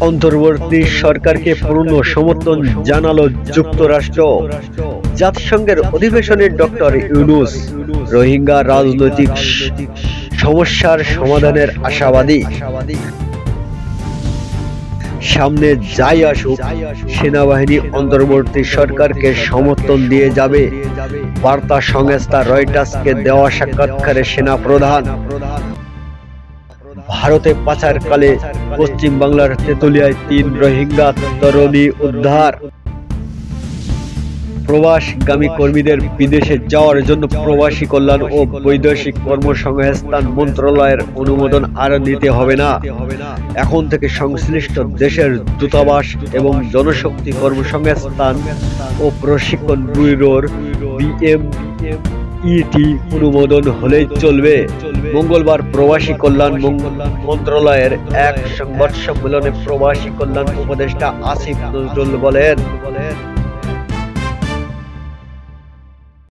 অন্তর্বর্তী সরকারকে পূর্ণ সমর্থন জানালো যুক্তরাষ্ট্র। জাতিসংঘের অধিবেশনে ডক্টর ইউনূস রোহিঙ্গা রাজনৈতিক সমস্যার সমাধানের আশাবাদী। সামনে যাই আসুক, সেনাবাহিনী অন্তর্বর্তী সরকারকে সমর্থন দিয়ে যাবে, বার্তা সংস্থা রয়টার্সকে দেওয়া সাক্ষাৎকারে সেনা প্রধান। ভারতে পাচারকালে পশ্চিম বাংলার তেঁতুলিয়ায় ৩ রোহিঙ্গা তরুণী উদ্ধার। প্রবাসগামী কর্মীদের বিদেশে যাওয়ার জন্য প্রবাসী কল্যাণ ও বৈদেশিক কর্মসংস্থান মন্ত্রণালয়ের অনুমোদন আর নিতে হবে না। এখন থেকে সংশ্লিষ্ট দেশের দূতাবাস এবং জনশক্তি কর্মসংস্থান ও প্রশিক্ষণ ব্যুরোর বিএমইটি অনুমোদন হলেই চলবে। মঙ্গলবার প্রবাসী কল্যাণ মন্ত্রণালয়ের এক সংবাদ সম্মেলনে প্রবাসী কল্যাণ উপদেষ্টা আসিফ নজরুল বলেন,